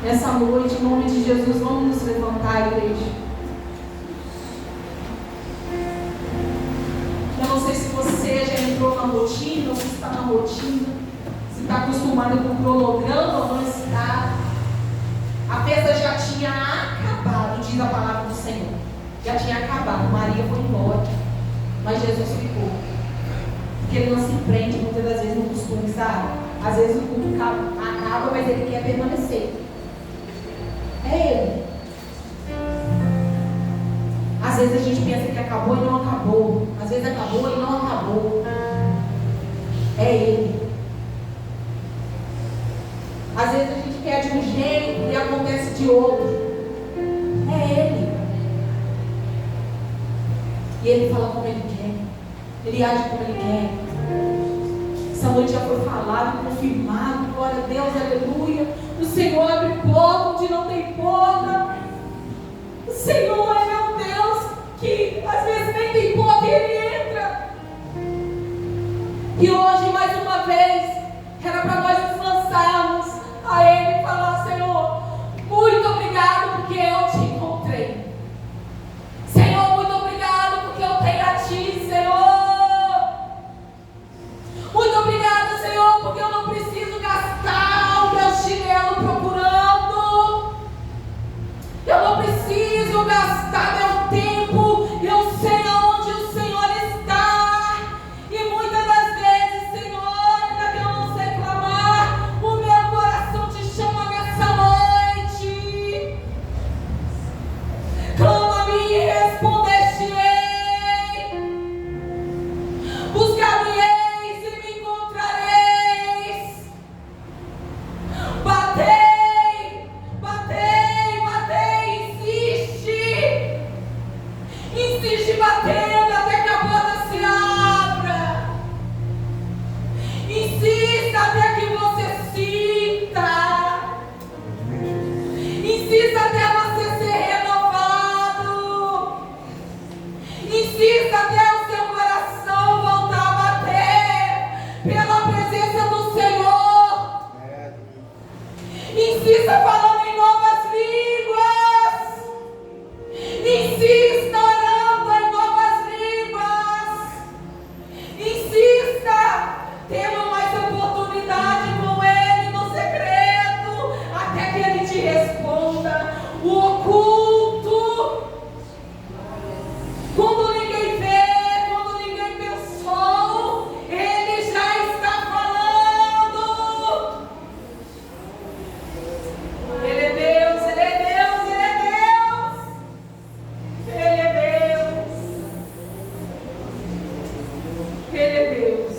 Nessa noite, em nome de Jesus, vamos nos levantar, igreja. Eu não sei se você já entrou na rotina, ou se está na rotina, se está acostumado com o cronograma ou não está. A festa já tinha acabado, diz a palavra do Senhor. Já tinha acabado. Maria foi embora, mas Jesus ficou. Porque ele não se prende muitas das vezes no costume, sabe? Às vezes o culto acaba, mas ele quer permanecer. É ele. Às vezes a gente pensa que acabou e não acabou. Às vezes acabou e não acabou. É ele. Às vezes a gente quer de um jeito e acontece de outro. É ele. E ele fala como ele quer. Ele age como ele quer. Essa noite já foi falado, confirmado. Glória a Deus, aleluia. O Senhor abre porta onde não tem porta. O Senhor é meu Deus, que às vezes nem tem porta e Ele entra. E hoje, mais uma vez, era para nós nos lançarmos a Ele e falar: Senhor, muito obrigado porque eu te encontrei. Senhor, muito obrigado porque eu tenho a Ti, Senhor. Muito obrigado, Senhor, porque eu não preciso gastar o meu chinelo procurando. Eu não preciso gastar meu tempo. Eu sei aonde o Senhor está. E muitas das vezes, Senhor, ainda que eu não sei clamar, o meu coração te chama nessa noite. Clama-me e responder-te-ei. Buscar-me-eis e me encontrareis. Batei, batei, batei, insiste. Insiste batendo até que a porta se abra. Insista até que você sinta. Insista até você ser renovado. Insista até o seu coração voltar a bater pela presença do Senhor. Insista falando em novas línguas. Insista orando em novas línguas. Insista tendo mais oportunidade com Ele no secreto, até que Ele te responda. O oculto, quando ninguém vê, quando ninguém pensou, Ele já está falando. Ele é Deus, Ele é Deus, Ele é Deus. Ele é Deus. Ele é Deus.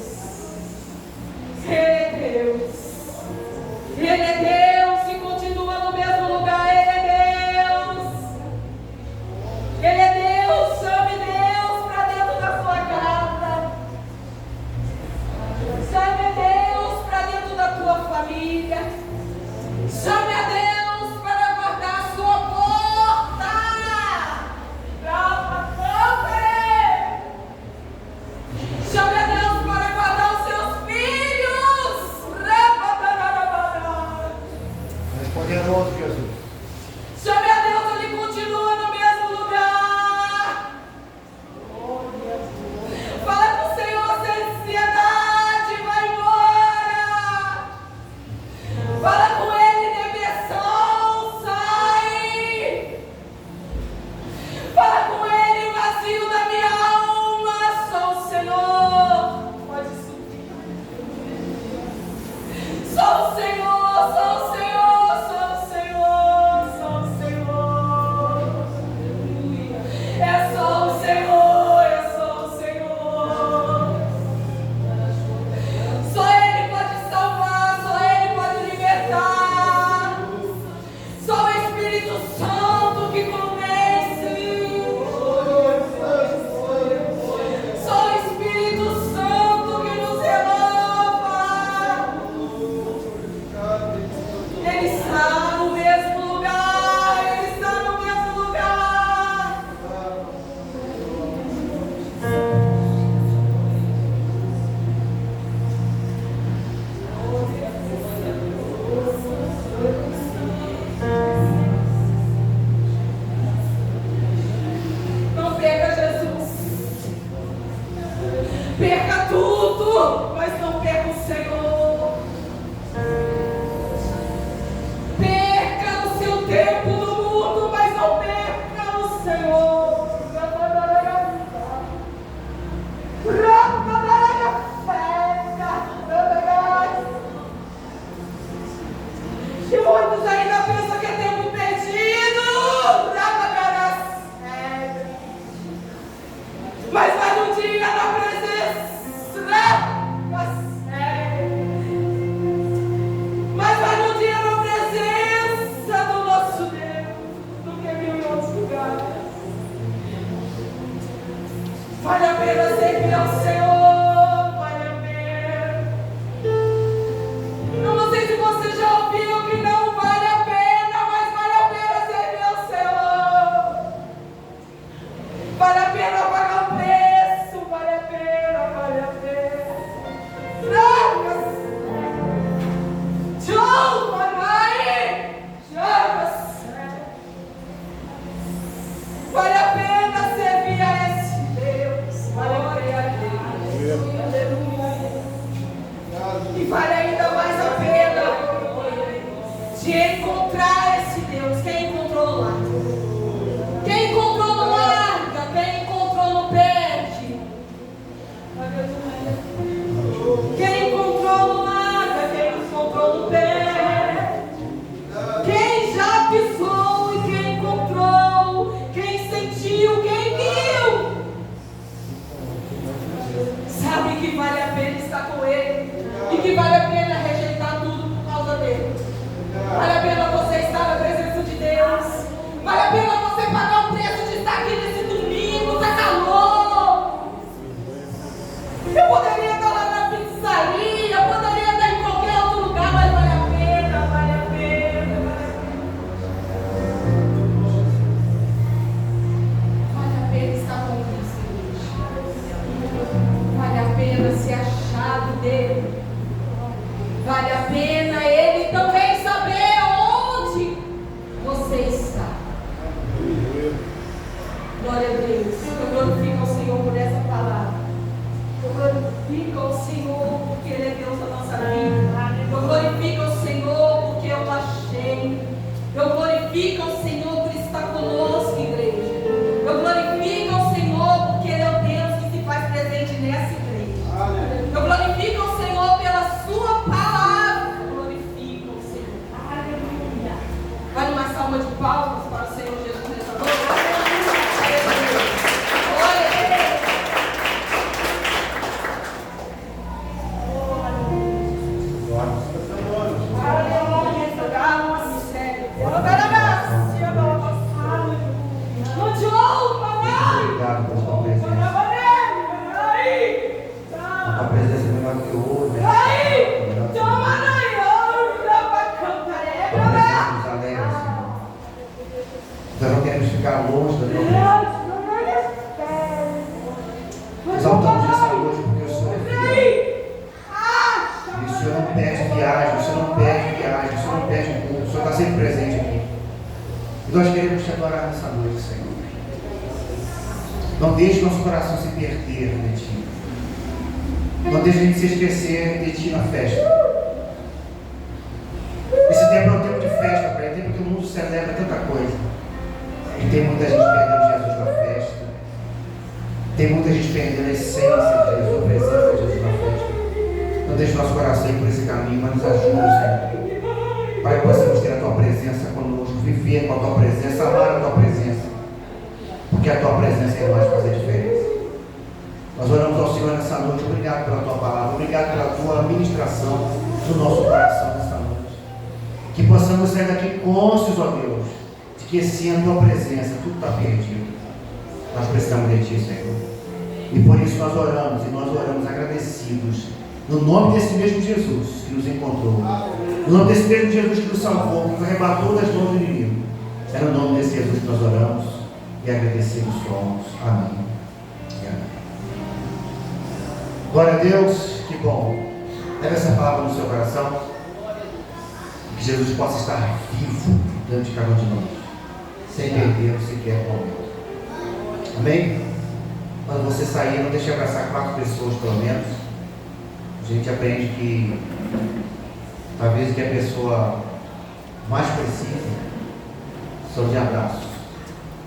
perca tudo, mas não perca o Senhor. Perca o seu tempo no mundo, mas não perca o Senhor. E muitos ainda pensam que é tempo perdido. Mas vai um dia na presença. Mas vai um dia na presença do nosso Deus, do que mil em outros lugares. Vale a pena servir ao Senhor, vale a pena. Eu não sei se você já ouviu que não vale a pena, mas vale a pena servir ao Senhor. Vale a pena pagar o preço, vale a pena, vale a pena. Vale a pena servir a esse Deus, vale a pena. Aleluia. E vale ainda mais a pena de encontrar esse Deus. Quem encontrou lá? Quem encontrou não larga, quem encontrou não perde. Quem encontrou não larga, quem encontrou não perde. Quem já pisou e quem encontrou, quem sentiu, quem viu, sabe que vale a pena estar com Ele e que vale a pena rejeitar tudo por causa dele. Vale a pena você estar na presença de Deus. Vale a pena você pagar o preço de estar aqui nesse domingo. Tá calor. Eu poderia estar lá na pizzaria, eu poderia estar em qualquer outro lugar, mas vale a pena, vale a pena, vale a pena. Vale a pena estar com Cristo hoje. Vale a pena ser achado dele. Vale a pena Ele também saber onde você está. Glória a Deus. Eu glorifico ao Senhor por essa palavra. Eu glorifico ao Senhor porque Ele é Deus da nossa vida. Eu glorifico ao Senhor porque eu o achei. Eu glorifico ao Senhor por estar conosco, igreja. Eu glorifico ao Senhor porque Ele é o Deus que se faz presente nessa igreja. Eu glorifico ao Senhor pela sua palavra. Eu glorifico ao Senhor. Aleluia. Vale uma salva de palmas para o Senhor Jesus nessa noite. Aleluia. Glória a Deus. Obrigado por sua presença. A tua presença é melhor que ouro. A presença nos alegra, Senhor. Nós não queremos ficar longe da tua presença. Exaltamos essa noite porque o Senhor é fiel. E o Senhor não perde viagem, o Senhor não perde viagem, o Senhor não perde culto, o Senhor está sempre presente aqui. E nós queremos te adorar nessa noite, Senhor. Não deixe nosso coração se perder de ti. Não deixe a gente se esquecer de ti na festa. Esse tempo é um tempo de festa, Pai. É um tempo que o mundo celebra tanta coisa. E tem muita gente perdendo Jesus na festa. Tem muita gente perdendo a essência de Jesus, a presença de Jesus na festa. Não deixe nosso coração ir por esse caminho, mas nos ajude, Senhor. Pai, possamos ter a tua presença conosco, viver com a tua presença, amar a tua presença. Porque a tua presença é mais fazer diferença. Nós oramos ao Senhor nessa noite. Obrigado pela tua palavra. Obrigado pela tua ministração no nosso coração nessa noite. Que possamos sair daqui cônscios, ó Deus, de que sem a tua presença tudo está perdido. Nós precisamos de ti, Senhor. E por isso nós oramos, e nós oramos agradecidos. No nome desse mesmo Jesus que nos encontrou. No nome desse mesmo Jesus que nos salvou, que nos arrebatou das mãos do inimigo. É no nome desse Jesus que nós oramos e agradecemos somos. Amém. Glória a Deus, que bom. Leve essa palavra no seu coração. Que Jesus possa estar vivo dentro de cada um de nós, sem perder sequer um momento. Amém? Quando você sair, não deixe de abraçar 4 pessoas pelo menos. A gente aprende que talvez o que a pessoa mais precisa são de abraços.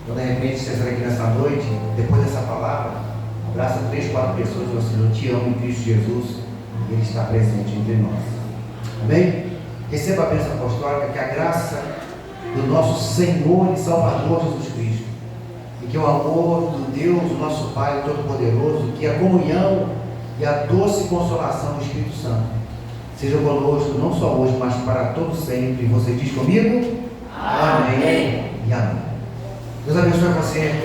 Então, de repente, você sai aqui nessa noite, depois dessa palavra, abraça 3, 4 pessoas e você, eu te amo em Cristo Jesus, e Ele está presente entre nós. Amém? Receba a bênção apostólica, que a graça do nosso Senhor e Salvador Jesus Cristo, e que o amor do Deus, o nosso Pai Todo-Poderoso, que a comunhão e a doce consolação do Espírito Santo seja conosco, não só hoje, mas para todo sempre. Você diz comigo? Amém. E amém. Deus abençoe você.